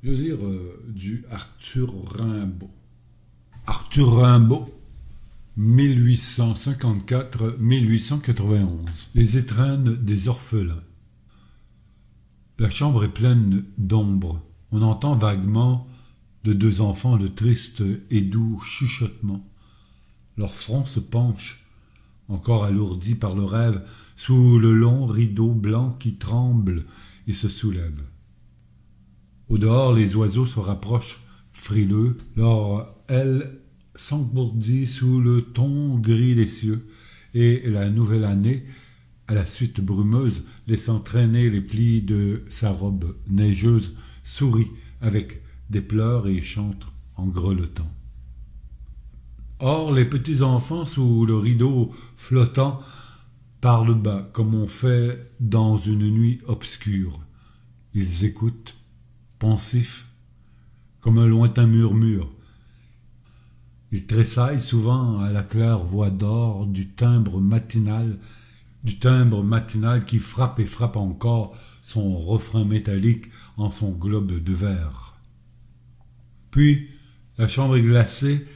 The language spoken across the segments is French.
Je vais lire du Arthur Rimbaud. Arthur Rimbaud, 1854-1891. Les étrennes des orphelins. La chambre est pleine d'ombre. On entend vaguement de deux enfants de tristes et doux chuchotements. Leur front se penche, encore alourdi par le rêve, sous le long rideau blanc qui tremble et se soulève. Au dehors, les oiseaux se rapprochent, frileux, leur aile s'engourdit sous le ton gris des cieux, et la nouvelle année, à la suite brumeuse, laissant traîner les plis de sa robe neigeuse, sourit avec des pleurs et chante en grelottant. Or, les petits enfants, sous le rideau flottant, parlent bas, comme on fait dans une nuit obscure. Ils écoutent, pensifs, comme un lointain murmure. Ils tressaillent souvent à la claire voix d'or du timbre matinal qui frappe et frappe encore son refrain métallique en son globe de verre. Puis, la chambre est glacée,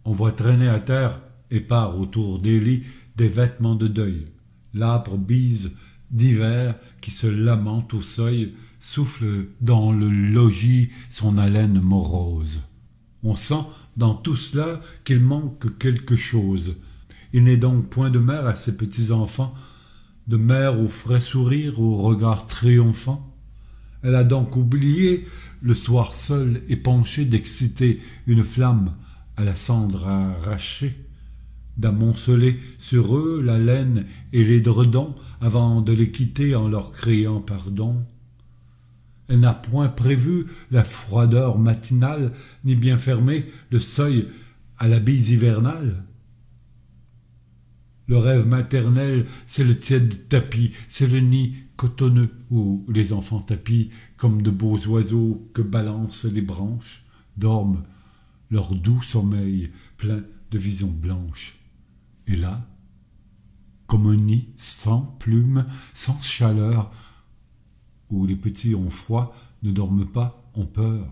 on voit traîner à terre, épars autour des lits, des vêtements de deuil. L'âpre bise d'hiver qui se lamente au seuil souffle dans le logis son haleine morose. On sent dans tout cela qu'il manque quelque chose. Il n'est donc point de mère à ces petits enfants, de mère au frais sourire, au regard triomphant. Elle a donc oublié le soir seul et penché d'exciter une flamme à la cendre arrachée, d'amonceler sur eux la laine et l'édredon avant de les quitter en leur criant pardon. Elle n'a point prévu la froideur matinale, ni bien fermé le seuil à la bise hivernale. Le rêve maternel, c'est le tiède tapis, c'est le nid cotonneux où les enfants tapis, comme de beaux oiseaux que balancent les branches, dorment leur doux sommeil plein de visions blanches. Et là, comme un nid sans plumes, sans chaleur, où les petits ont froid, ne dorment pas, ont peur.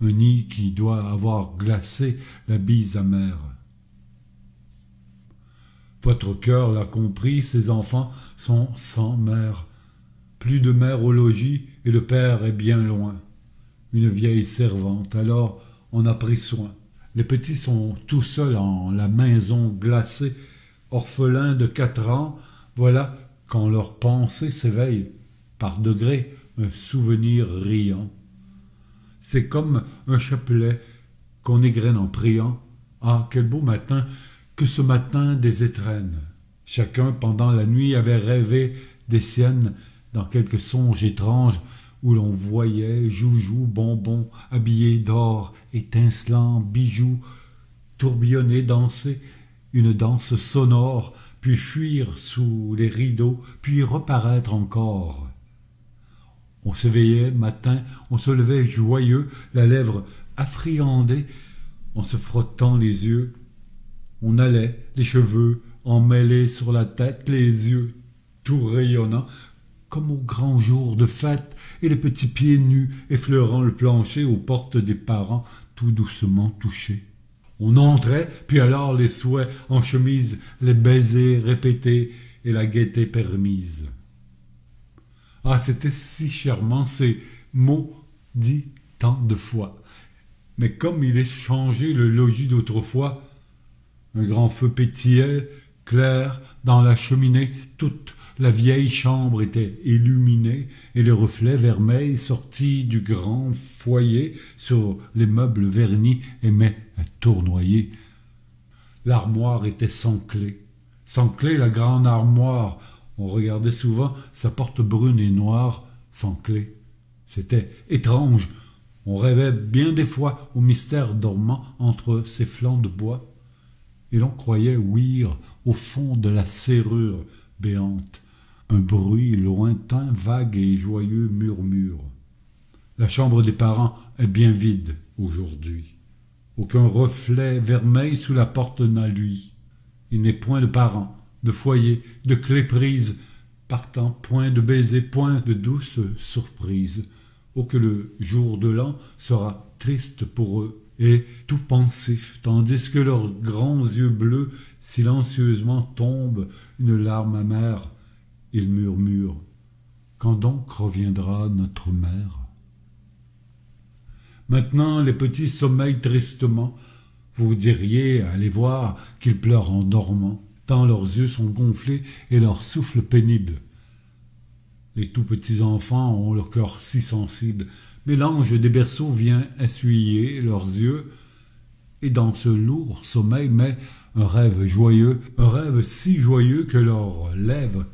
Un nid qui doit avoir glacé la bise amère. Votre cœur l'a compris, ces enfants sont sans mère. Plus de mère au logis, et le père est bien loin. Une vieille servante, alors on a pris soin. Les petits sont tout seuls en la maison glacée, orphelins de 4 ans, voilà quand leur pensée s'éveille, par degrés, un souvenir riant. C'est comme un chapelet qu'on égrène en priant. Ah, quel beau matin que ce matin des étrennes. Chacun, pendant la nuit, avait rêvé des siennes dans quelque songe étrange où l'on voyait joujoux, bonbons, habillés d'or, étincelants, bijoux, tourbillonner, danser, une danse sonore, puis fuir sous les rideaux, puis reparaître encore. On s'éveillait matin, on se levait joyeux, la lèvre affriandée, en se frottant les yeux. On allait, les cheveux emmêlés sur la tête, les yeux tout rayonnants, comme au grand jour de fête, et les petits pieds nus effleurant le plancher aux portes des parents tout doucement touchés. On entrait, puis alors les souhaits en chemise, les baisers répétés et la gaieté permise. Ah, c'était si charmant ces mots dits tant de fois. Mais comme il est changé le logis d'autrefois, un grand feu pétillait, clair, dans la cheminée, toute la vieille chambre était illuminée, et les reflets vermeils sortis du grand foyer sur les meubles vernis aimaient à tournoyer. L'armoire était sans clé, la grande armoire. On regardait souvent sa porte brune et noire, sans clé. C'était étrange. On rêvait bien des fois au mystère dormant entre ses flancs de bois. Et l'on croyait ouïr au fond de la serrure béante un bruit lointain, vague et joyeux murmure. La chambre des parents est bien vide aujourd'hui. Aucun reflet vermeil sous la porte n'a lui. Il n'est point de parents, de foyer, de clés prises, partant point de baisers, point de douce surprise. oh que le jour de l'an sera triste pour eux, et tout pensif, tandis que leurs grands yeux bleus silencieusement tombent une larme amère. Ils murmurent: quand donc reviendra notre mère? Maintenant les petits sommeillent tristement. Vous diriez à les voir qu'ils pleurent en dormant, tant leurs yeux sont gonflés et leur souffle pénible. Les tout petits enfants ont le cœur si sensible, mais l'ange des berceaux vient essuyer leurs yeux, et dans ce lourd sommeil met un rêve joyeux, un rêve si joyeux que leurs lèvres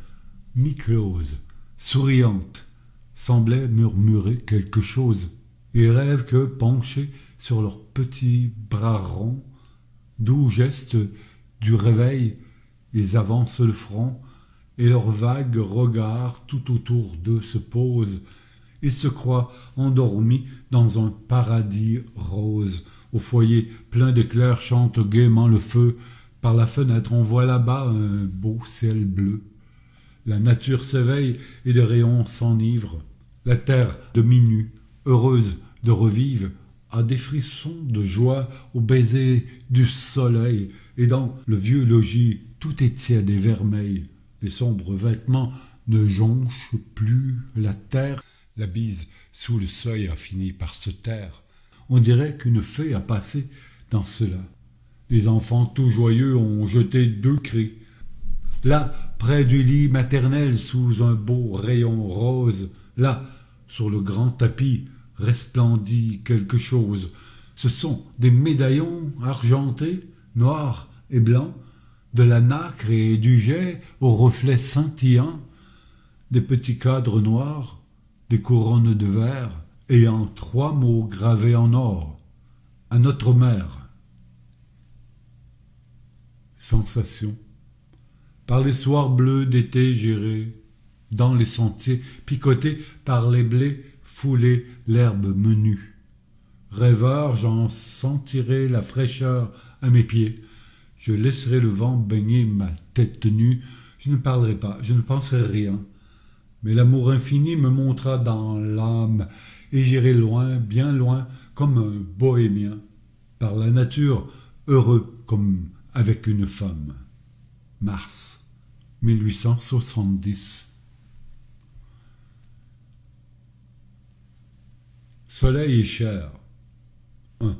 mi-closes, souriantes, semblaient murmurer quelque chose. Ils rêvent que, penchés sur leurs petits bras ronds, doux gestes du réveil, ils avancent le front, et leurs vagues regards tout autour d'eux se posent. Ils se croient endormis dans un paradis rose. Au foyer plein d'éclairs chante gaiement le feu. Par la fenêtre on voit là-bas un beau ciel bleu. La nature s'éveille et des rayons s'enivrent. La terre demi-nue, heureuse de revivre, a des frissons de joie au baiser du soleil. Et dans le vieux logis tout est tiède et vermeil. Les sombres vêtements ne jonchent plus la terre. La bise sous le seuil a fini par se taire. On dirait qu'une fée a passé dans cela. Les enfants tout joyeux ont jeté 2 cris. Là, près du lit maternel, sous un beau rayon rose, là, sur le grand tapis, resplendit quelque chose. Ce sont des médaillons argentés, noirs et blancs, de la nacre et du jais aux reflets scintillants, des petits cadres noirs, des couronnes de verre, ayant 3 mots gravés en or: à notre mère. Sensation. Par les soirs bleus d'été j'irai, dans les sentiers, picotés par les blés, fouler l'herbe menue. Rêveur, j'en sentirai la fraîcheur à mes pieds. Je laisserai le vent baigner ma tête nue. Je ne parlerai pas, je ne penserai rien. Mais l'amour infini me montera dans l'âme, et j'irai loin, bien loin, comme un bohémien, par la nature, heureux comme avec une femme. Mars 1870. Soleil et chair. 1.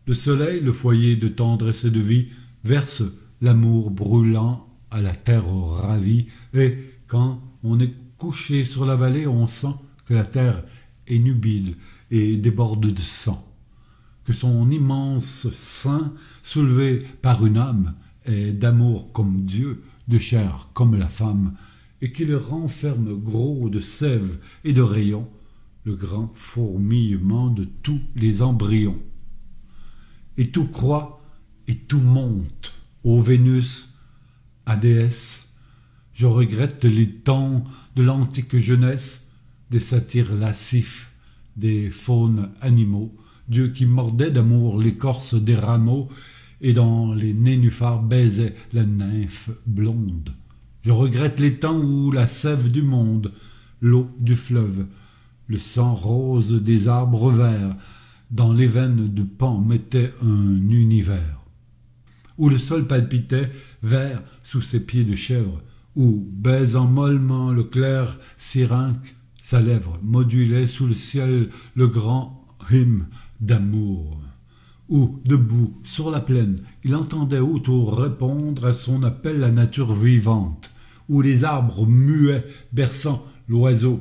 Le soleil, le foyer de tendresse et de vie, verse l'amour brûlant à la terre ravie, et quand on est couché sur la vallée, on sent que la terre est nubile et déborde de sang, que son immense sein, soulevé par une âme, est d'amour comme Dieu, de chair comme la femme, et qu'il renferme gros de sève et de rayons le grand fourmillement de tous les embryons. Et tout croît et tout monte, ô Vénus, à déesse. Je regrette les temps de l'antique jeunesse, des satyres lascifs, des faunes animaux, Dieu qui mordait d'amour l'écorce des rameaux, et dans les nénuphars baisait la nymphe blonde. Je regrette les temps où la sève du monde, l'eau du fleuve, le sang rose des arbres verts, dans les veines de Pan mettait un univers, où le sol palpitait vert sous ses pieds de chèvre, où, baisant mollement le clair syrinque, sa lèvre modulait sous le ciel le grand hymne d'amour, où, debout sur la plaine, il entendait autour répondre à son appel la nature vivante, où les arbres muets berçant l'oiseau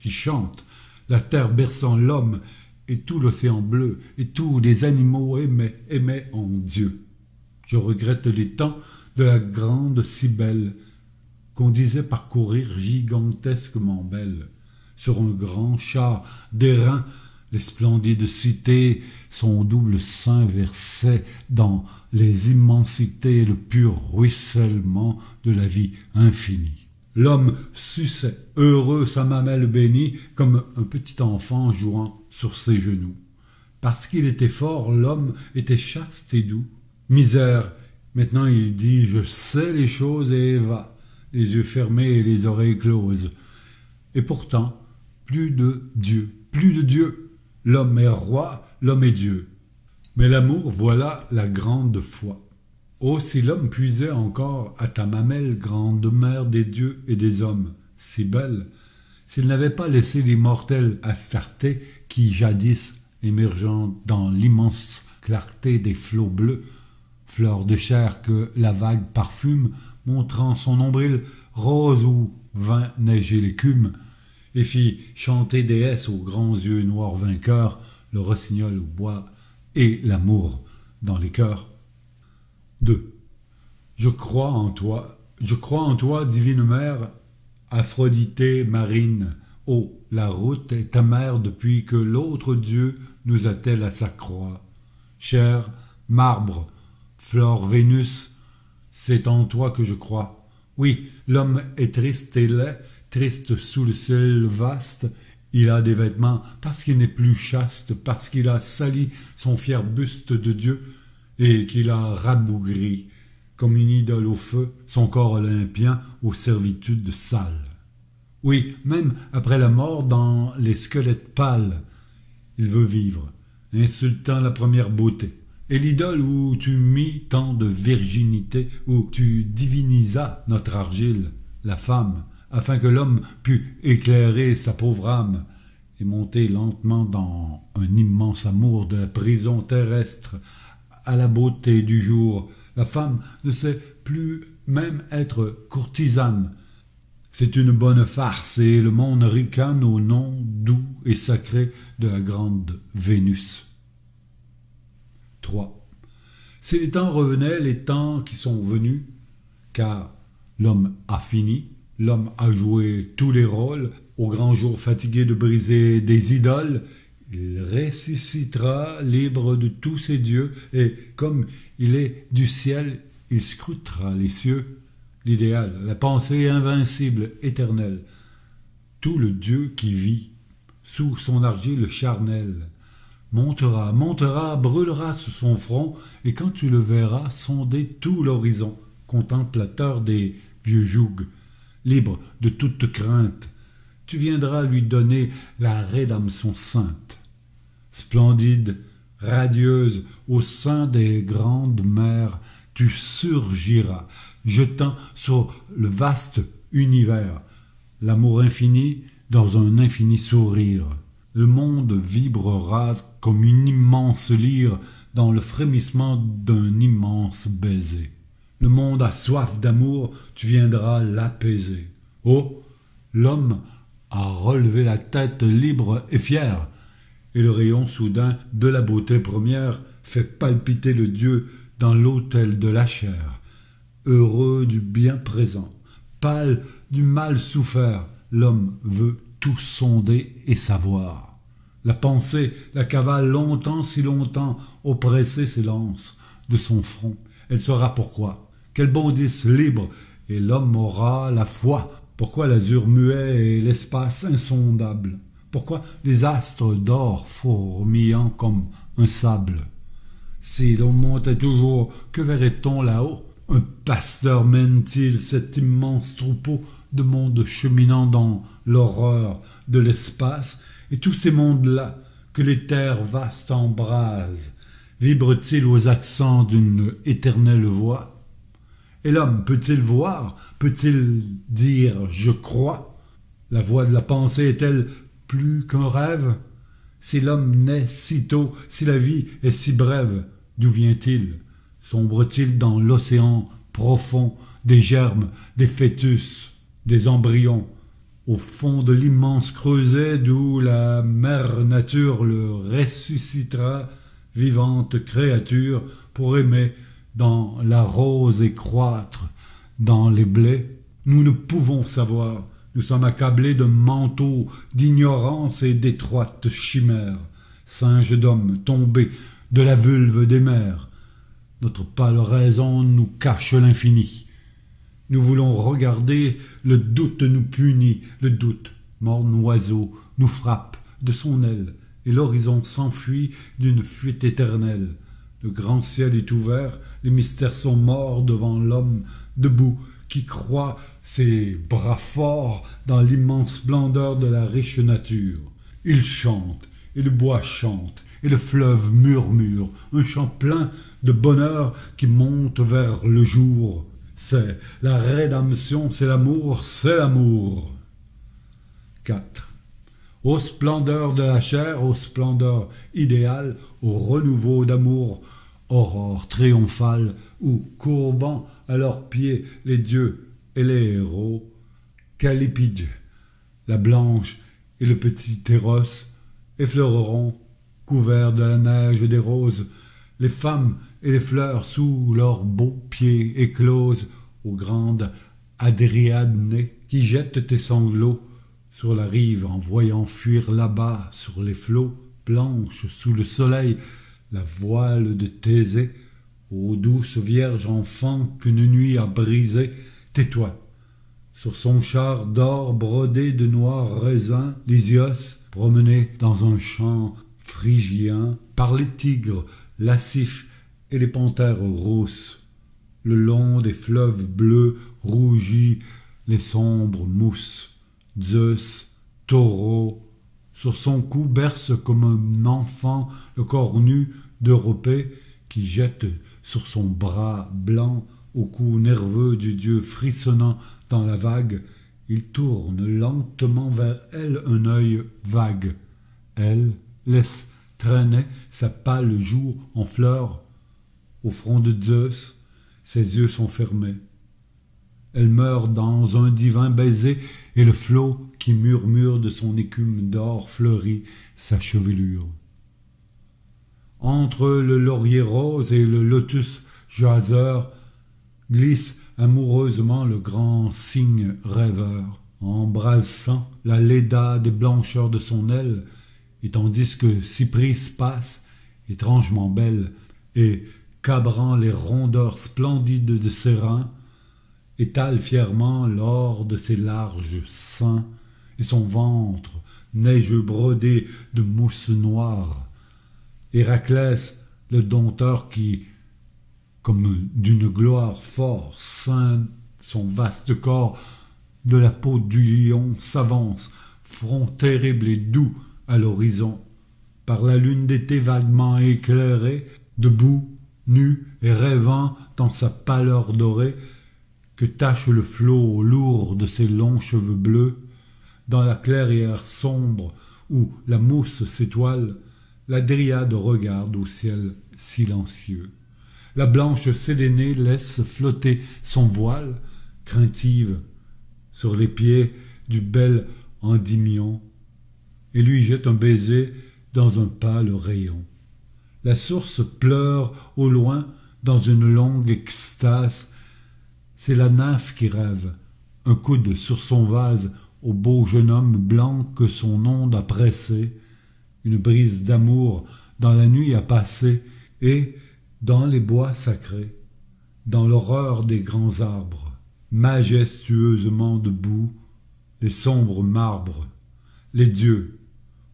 qui chante, la terre berçant l'homme, et tout l'océan bleu, et tous les animaux aimaient en Dieu. Je regrette les temps de la grande Cybèle, qu'on disait parcourir gigantesquement belle. Sur un grand char d'airain, les splendides cités, son double sein versait dans les immensités le pur ruissellement de la vie infinie. L'homme suçait, heureux, sa mamelle bénie, comme un petit enfant jouant sur ses genoux. Parce qu'il était fort, l'homme était chaste et doux. Misère, maintenant il dit, je sais les choses et va, les yeux fermés et les oreilles closes. Et pourtant, plus de Dieu, plus de Dieu. L'homme est roi, l'homme est Dieu. Mais l'amour, voilà la grande foi. Oh, si l'homme puisait encore à ta mamelle, grande mère des dieux et des hommes, si belle, s'il n'avait pas laissé l'immortelle Astarté qui, jadis, émergeant dans l'immense clarté des flots bleus, fleur de chair que la vague parfume, montrant son nombril rose où vint neiger l'écume, et fit chanter déesse aux grands yeux noirs vainqueurs, le rossignol au bois et l'amour dans les cœurs. 2. Je crois en toi, divine mère, Aphroditée marine. Oh, la route est amère depuis que l'autre Dieu nous attelle à sa croix. Chair, marbre, flore Vénus, c'est en toi que je crois. Oui, l'homme est triste et laid, triste sous le ciel vaste. Il a des vêtements parce qu'il n'est plus chaste, parce qu'il a sali son fier buste de Dieu et qu'il a rabougri, comme une idole au feu, son corps olympien aux servitudes sales. Oui, même après la mort, dans les squelettes pâles, il veut vivre, insultant la première beauté. Et l'idole où tu mis tant de virginité, où tu divinisas notre argile, la femme, afin que l'homme pût éclairer sa pauvre âme et monter lentement dans un immense amour de la prison terrestre à la beauté du jour. La femme ne sait plus même être courtisane. C'est une bonne farce et le monde ricane au nom doux et sacré de la grande Vénus. 3. Si les temps revenaient, les temps qui sont venus, car l'homme a fini, l'homme a joué tous les rôles, au grand jour fatigué de briser des idoles, il ressuscitera libre de tous ses dieux, et comme il est du ciel, il scrutera les cieux, l'idéal, la pensée invincible, éternelle. Tout le Dieu qui vit, sous son argile charnelle, montera, montera, brûlera sous son front, et quand tu le verras sonder tout l'horizon, contemplateur des vieux jougs, libre de toute crainte, tu viendras lui donner la rédemption sainte. Splendide, radieuse, au sein des grandes mers, tu surgiras, jetant sur le vaste univers l'amour infini dans un infini sourire. Le monde vibrera comme une immense lyre dans le frémissement d'un immense baiser. Le monde a soif d'amour, tu viendras l'apaiser. Oh, l'homme a relevé la tête libre et fière, et le rayon soudain de la beauté première fait palpiter le Dieu dans l'autel de la chair. Heureux du bien présent, pâle du mal souffert, l'homme veut tout sonder et savoir. La pensée la cavale longtemps, si longtemps, oppressée s'élance de son front. Elle saura pourquoi, qu'elle bondisse libre, et l'homme aura la foi. Pourquoi l'azur muet et l'espace insondable? Pourquoi les astres d'or fourmillant comme un sable? Si l'on montait toujours, que verrait-on là-haut? Un pasteur mène-t-il cet immense troupeau de mondes cheminant dans l'horreur de l'espace, et tous ces mondes-là, que les terres vastes embrasent, vibrent-ils aux accents d'une éternelle voix? Et l'homme peut-il voir, peut-il dire « je crois » La voix de la pensée est-elle plus qu'un rêve? Si l'homme naît si tôt, si la vie est si brève, d'où vient-il? Sombre-t-il dans l'océan profond des germes, des fœtus, des embryons, au fond de l'immense creuset d'où la mère nature le ressuscitera, vivante créature, pour aimer dans la rose et croître dans les blés? Nous ne pouvons savoir. Nous sommes accablés de manteaux d'ignorance et d'étroites chimères, singes d'hommes tombés de la vulve des mers. Notre pâle raison nous cache l'infini. Nous voulons regarder, le doute nous punit, le doute, morne oiseau, nous frappe de son aile, et l'horizon s'enfuit d'une fuite éternelle. Le grand ciel est ouvert, les mystères sont morts devant l'homme, debout, qui croit ses bras forts dans l'immense splendeur de la riche nature. Il chante, et le bois chante, et le fleuve murmure, un chant plein de bonheur qui monte vers le jour. C'est la rédemption, c'est l'amour, c'est l'amour. 4. Ô splendeur de la chair, ô splendeur idéale, au renouveau d'amour, aurore triomphale, où, courbant à leurs pieds les dieux et les héros, Calipige, la blanche et le petit Éros effleureront, couverts de la neige et des roses, les femmes et les fleurs sous leurs beaux pieds écloses aux grandes Adriadnes qui jettent tes sanglots sur la rive en voyant fuir là-bas sur les flots blanches sous le soleil la voile de Thésée. Ô douce vierge enfant qu'une nuit a brisée, tais-toi. Sur son char d'or brodé de noirs raisins, Lysios, promené dans un champ phrygien, par les tigres lascifs et les panthères rousses, le long des fleuves bleus rougis les sombres mousses. Zeus, taureau, sur son cou berce comme un enfant le corps nu d'Europée qui jette sur son bras blanc au cou nerveux du dieu frissonnant dans la vague. Il tourne lentement vers elle un œil vague. Elle laisse traîner sa pâle joue en fleurs. Au front de Zeus, ses yeux sont fermés. Elle meurt dans un divin baiser, et le flot qui murmure de son écume d'or fleurit sa chevelure. Entre le laurier rose et le lotus jaseur glisse amoureusement le grand cygne rêveur, embrassant la Léda des blancheurs de son aile, et tandis que Cypris passe, étrangement belle, et cabrant les rondeurs splendides de ses reins, étale fièrement l'or de ses larges seins, et son ventre neigeux brodé de mousse noire. Héraclès, le dompteur qui, comme d'une gloire fort, ceint son vaste corps de la peau du lion, s'avance, front terrible et doux à l'horizon, par la lune d'été vaguement éclairée, debout, nu et rêvant dans sa pâleur dorée, que tache le flot lourd de ses longs cheveux bleus, dans la clairière sombre où la mousse s'étoile, la dryade regarde au ciel silencieux. La blanche Sélénée laisse flotter son voile, craintive, sur les pieds du bel Endymion, et lui jette un baiser dans un pâle rayon. La source pleure au loin dans une longue extase. C'est la nymphe qui rêve, un coude sur son vase au beau jeune homme blanc que son onde a pressé. Une brise d'amour dans la nuit a passé, et, dans les bois sacrés, dans l'horreur des grands arbres, majestueusement debout, les sombres marbres, les dieux,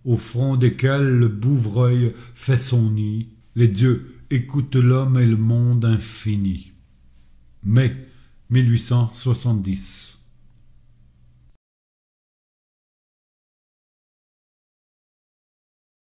au front desquels le bouvreuil fait son nid, les dieux écoutent l'homme et le monde infini. Mai 1870.